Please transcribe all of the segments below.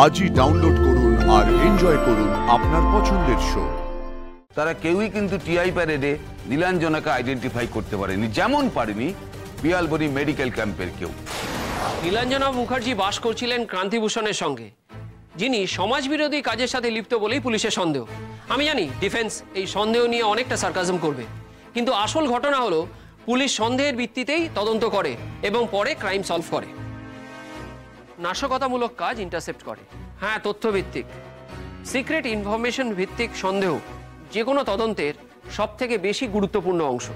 আজই ডাউনলোড করুন আর এনজয় করুন আপনার পছন্দের শো। তারা কেউই কিন্তু টিআই প্যারেডে নীলাঞ্জনাকে আইডেন্টিফাই করতে পারেনি, যেমন পারেনি বিয়ালবনি মেডিকেল ক্যাম্পের কেউ। নীলাঞ্জনা মুখার্জি বাস করছিলেন ক্রান্তিভূষণের সঙ্গে, যিনি সমাজবিরোধী কাজের সাথে লিপ্ত বলেই পুলিশের সন্দেহ। আমি জানি ডিফেন্স এই সন্দেহ নিয়ে অনেকটা সার্কাজম করবে, কিন্তু আসল ঘটনা হলো পুলিশ সন্দেহের ভিত্তিতেই তদন্ত করে এবং পরে ক্রাইম সলভ করে, নাশকতামূলক কাজ ইন্টারসেপ্ট করে। হ্যাঁ, তথ্যভিত্তিক সিক্রেট ইনফরমেশন ভিত্তিক সন্দেহ যে কোনো তদন্তের সবথেকে বেশি গুরুত্বপূর্ণ অংশ।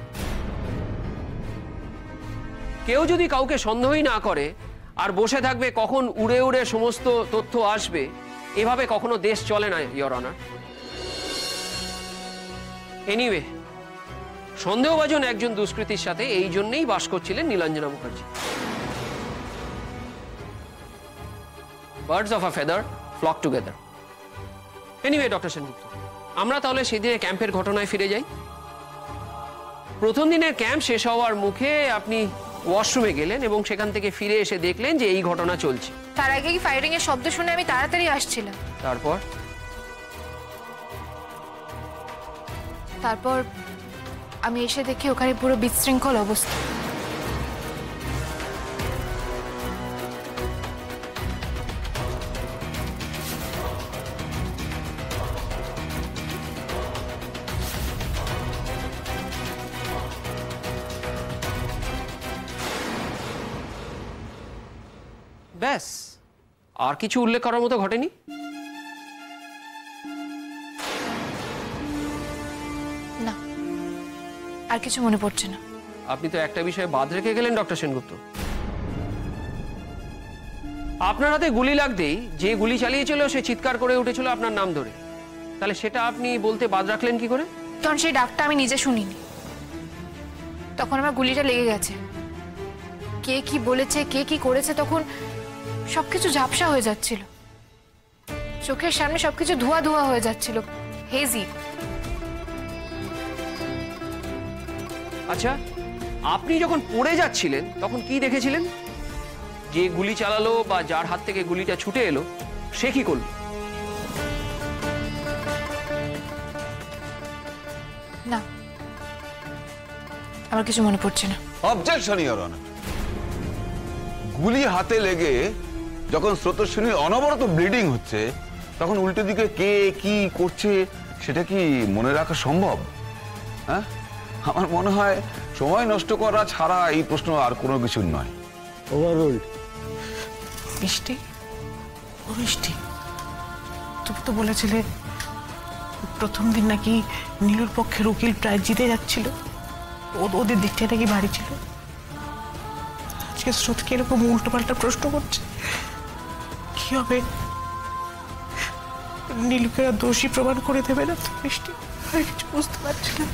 কেউ যদি কাউকে সন্দেহই না করে আর বসে থাকবে কখন উড়ে উড়ে সমস্ত তথ্য আসবে, এভাবে কখনো দেশ চলে না ইওর অনার। এনিওয়ে, সন্দেহভাজন একজন দুষ্কৃতীর সাথে এই জন্যই বাস করছিলেন Nilanjana Mukherjee. Birds of a feather flock together. Anyway doctor Sengupta, আমরা তাহলে সেদিনের ক্যাম্পের ঘটনায় ফিরে যাই। প্রথম দিনের ক্যাম্প শেষ হওয়ার মুখে আপনি ওয়াশরুমে গেলেন এবং সেখান থেকে ফিরে এসে দেখলেন যে এই ঘটনা চলছে। তার আগে কি ফায়ারিং এর শব্দ শুনে আমি তাড়াতাড়ি আসছিলাম। তারপর আমি এসে দেখি ওখানে পুরো বিশৃঙ্খল অবস্থা। ব্যাস, আর কিছু উল্লেখ করার মতো ঘটেনি? না, আর কিছু মনে পড়ছে না। আপনি তো একটা বিষয়ে বাদ রেখে গেলেন ডক্টর সেনগুপ্ত। আপনার হাতে গুলি লাগতেই যে গুলি চালিয়েছিল সে চিৎকার করে উঠেছিল আপনার নাম ধরে, তাহলে সেটা আপনি বলতে বাদ রাখলেন কি করে? কারণ সেই ডাকটা আমি নিজে শুনিনি, তখন আমার গুলিটা লেগে গেছে। কে কি বলেছে, কে কি করেছে, তখন সবকিছু ঝাপসা হয়ে যাচ্ছিল, চোখের সামনে সবকিছু ধোয়া ধোয়া হয়ে যাচ্ছিল, হেজি। আচ্ছা, আপনি যখন পড়ে যাচ্ছিলেন তখন কি দেখেছিলেন? যে গুলি চালালো বা যার হাত থেকে গুলিটা ছুটে এলো সে কি করলো? না, আমার কিছু মনে পড়ছে না। Objection your honour. গুলি হাতে লেগে যখন স্রোতস্বিনীর অনবরত ব্লিডিং হচ্ছে, তখন উল্টো দিকে কে কি করছে সেটা কি মনে রাখা সম্ভব? হ্যাঁ, আমার মনে হয় সময় নষ্ট করা ছাড়া এই প্রশ্ন আর কোনো কিছু নয়। ওভাররুলড। মিষ্টি, ও মিষ্টি, তুমি তো বলেছিলে প্রথম দিন নাকি নীলুর পক্ষের উকিল প্রায় জিতে যাচ্ছিল, ওদের দিকটা নাকি ভারী ছিল। আজকে স্রোতকে এরকম উল্টো পাল্টা প্রশ্ন করছে, কি হবে? নীলুকে দোষী প্রমাণ করে দেবে না তো মিষ্টি? আমি কিছু বুঝতে পারছি না।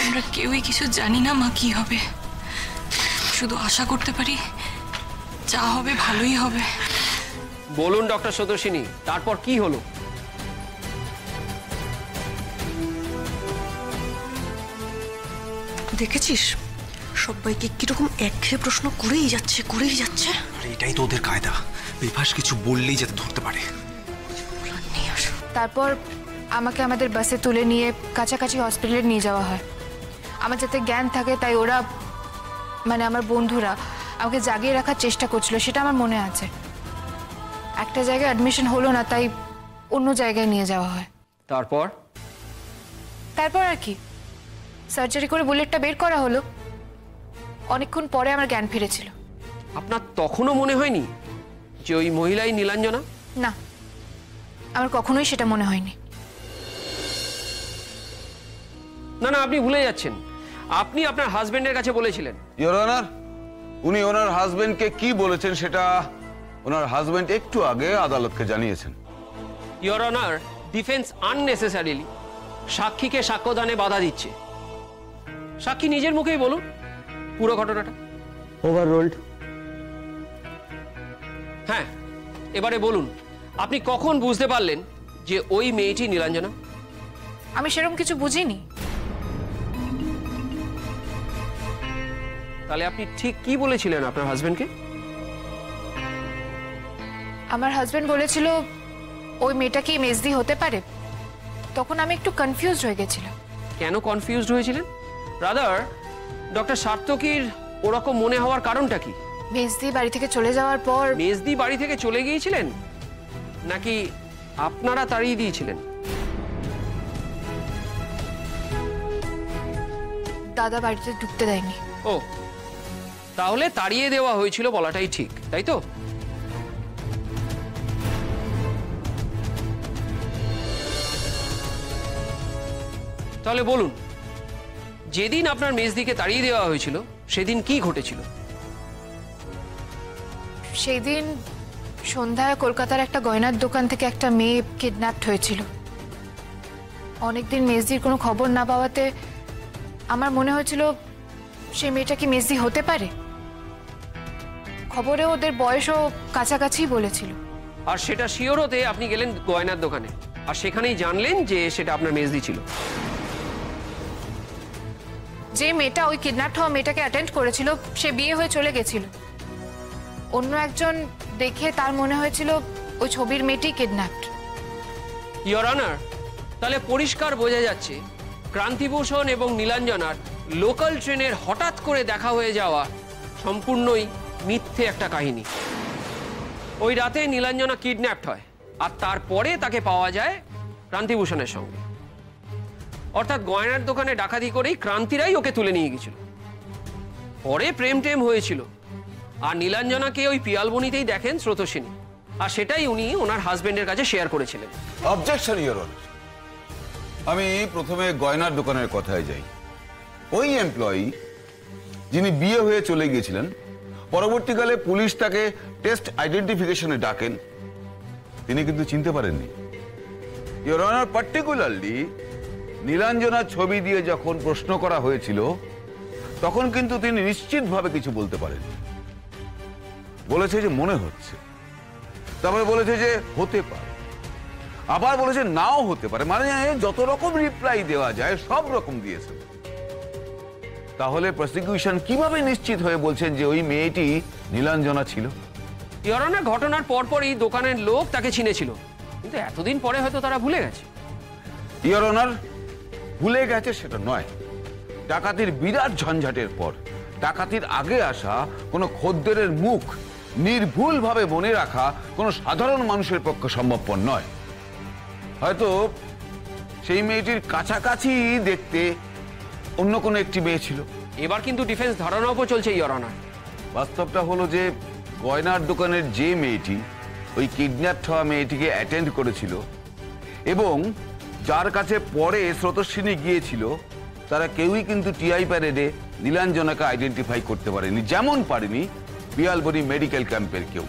আমরা কেউই কিছু জানি না মা, কি হবে। শুধু আশা করতে পারি যা হবে ভালোই হবে। বলুন ডক্টর সতর্ষিনী, তারপর কি হলো? দেখেছিস সবাইকে কিরকম একঘেয়ে প্রশ্ন করেই যাচ্ছে। আরে এটাই তো ওদের কায়দা, বিভাস কিছু বললেই যাতে ধরতে পারে। তারপর আমাকে আমাদের বাসে তুলে নিয়ে কাছাকাছি হসপিটালে নিয়ে যাওয়া হয়। আমার যাতে জ্ঞান থাকে তাই ওরা, মানে আমার বন্ধুরা আমাকে জাগিয়ে রাখার চেষ্টা করছিল, সেটা আমার মনে আছে। একটা জায়গায় অ্যাডমিশন হলো না, তাই অন্য জায়গায় নিয়ে যাওয়া হয়। তারপর আর কি, সার্জারি করে বুলেটটা বের করা হলো। অনেকক্ষণ পরে আমার জ্ঞান ফিরেছিল। আপনার তখনও মনে হয়নি যে ওই মহিলাই নীলাঞ্জনা? না, আমার কখনোই সেটা মনে হয়নি। না না, আপনি ভুলে যাচ্ছেন। আপনি আপনার হাজবেন্ডের কাছে বলেছিলেন। ইওর অনার, উনি ওনার হাজবেন্ডকে কি বলেছেন সেটা ওনার হাজবেন্ড একটু আগে আদালতকে জানিয়েছেন। ইওর অনার, ডিফেন্স আননেসেসারিলি সাক্ষীকে সাক্ষ্যদানে বাধা দিচ্ছে। সাক্ষী নিজের মুখেই বলুন পুরো ঘটনাটা। ওভাররুলড। হ্যাঁ, এবারে বলুন আপনি কখন বুঝতে পারলেন যে ওই মেয়েটি নীলাঞ্জনা? আমি সেরকম কিছু বুঝিনি। তাহলে আপনি ঠিক কি বলেছিলেন আপনার হাজবেন্ডকে? আমার হাজবেন্ড বলেছিল ওই মেয়েটা কি মেজদি হতে পারে। তখন আমি একটু কনফিউজড হয়ে গেছিলাম। কেন কনফিউজড হয়েছিলেন? রাদার ডক্টর সার্থকীর ওরকম মনে হওয়ার কারণটা কি? মেজদি বাড়ি থেকে চলে যাওয়ার পর মেজদি বাড়ি থেকে চলে গিয়েছিলেন নাকি আপনারা তাড়িয়ে দিয়েছিলেন? দাদা বাড়িতে ঢুকতে দেয়নি। ও, তাহলে তাড়িয়ে দেওয়া হয়েছিল বলাটাই ঠিক, তাই তো? তাহলে বলুন, যেদিন আপনার মেজদিকে তাড়িয়ে দেওয়া হয়েছিল সেদিন কি ঘটেছিল? সেদিন সন্ধ্যায় কলকাতার একটা গয়নার দোকান থেকে একটা মেয়ে কিডন্যাপড হয়েছিল। অনেকদিন মেজদির কোনো খবর না পাওয়াতে আমার মনে হয়েছিল সেই মেয়েটা কি মেজদি হতে পারে। খবরে ওদের বয়সও কাছাকাছি বলেছিল। আর সেটা শিওর হতে আপনি গেলেন গয়নার দোকানে, আর সেখানেই জানলেন যে সেটা আপনার মেজদি ছিল। যে মেয়েটা ওই কিডন্যাপড হওয়া মেয়েটাকে অ্যাটেন্ড করেছিল সে বিয়ে হয়ে চলে গেছিল। অন্য একজন দেখে তার মনে হয়েছিল ওই ছবির মেয়েটি কিডন্যাপড। ইওর অনার, তাহলে পরিষ্কার বোঝা যাচ্ছে ক্রান্তিভূষণ এবং নীলাঞ্জনার লোকাল ট্রেনের হঠাৎ করে দেখা হয়ে যাওয়া সম্পূর্ণই মিথ্যে একটা কাহিনী। ওই রাতে নীলাঞ্জনা কিডন্যাপড হয় আর তারপরে তাকে পাওয়া যায় ক্রান্তিভূষণের সঙ্গে। অর্থাৎ গয়নার দোকানে ডাকাতি করেই ক্রান্তিরাই ওকে তুলে নিয়ে গেছিল। পরে প্রেম টেম হয়েছিল আর নীলাঞ্জনাকে ওই পিয়ালবনিতেই দেখেন স্রোতস্বিনী, আর সেটাই উনি ওনার হাজবেন্ডের কাছে শেয়ার করেছিলেন। Objection your honour. আমি প্রথমে গয়নার দোকানের কথায় যাই। ওই এমপ্লয়ি যিনি বিয়ে হয়ে চলে গিয়েছিলেন, পরবর্তীকালে পুলিশ তাকে টেস্ট আইডেন্টিফিকেশনে ডাকেন, তিনি কিন্তু চিনতে পারেননি। ইওর অনার, পার্টিকুলারলি নীলাঞ্জনার ছবি দিয়ে যখন প্রশ্ন করা হয়েছিল তখন কিন্তু তিনি নিশ্চিতভাবে কিছু বলতে পারেননি। বলেছে যে মনে হচ্ছে, তারপরে বলেছে যে হতে পারে, আবার বলেছে নাও হতে পারে, মানে যত রকম রিপ্লাই দেওয়া যায় সব রকম দিয়েছে। তাহলে প্রসিকিউশন কিভাবে নিশ্চিত হয়ে বলছেন যে ওই মেয়েটি নীলাঞ্জনা ছিল? ইওর অনার, ঘটনার পরপরই দোকানের লোক তাকে চিনেছিল, কিন্তু এতদিন পরে হয়তো তারা ভুলে গেছে। ইওর অনার, ভুলে গেছে সেটা নয়, ডাকাতির বিরাট ঝঞ্ঝাটের পর ডাকাতির আগে আসা কোনো খদ্দেরের মুখ নির্ভুলভাবে মনে রাখা কোনো সাধারণ মানুষের পক্ষে সম্ভবপর নয়। হয়তো সেই মেয়েটির কাছাকাছি দেখতে অন্য কোনো একটি মেয়ে ছিল। এবার কিন্তু ডিফেন্স ধারণার উপর চলছে ইওর অনার। বাস্তবটা হলো যে গয়নার দোকানের যে মেয়েটি ওই কিডন্যাপ হওয়া মেয়েটিকে অ্যাটেন্ড করেছিল এবং যার কাছে পরে স্রোতস্বিনী গিয়েছিল, তারা কেউই কিন্তু টিআই প্যারেডে নীলাঞ্জনাকে আইডেন্টিফাই করতে পারেনি, যেমন পারেনি পিয়ালবনি মেডিকেল ক্যাম্পের কেউ।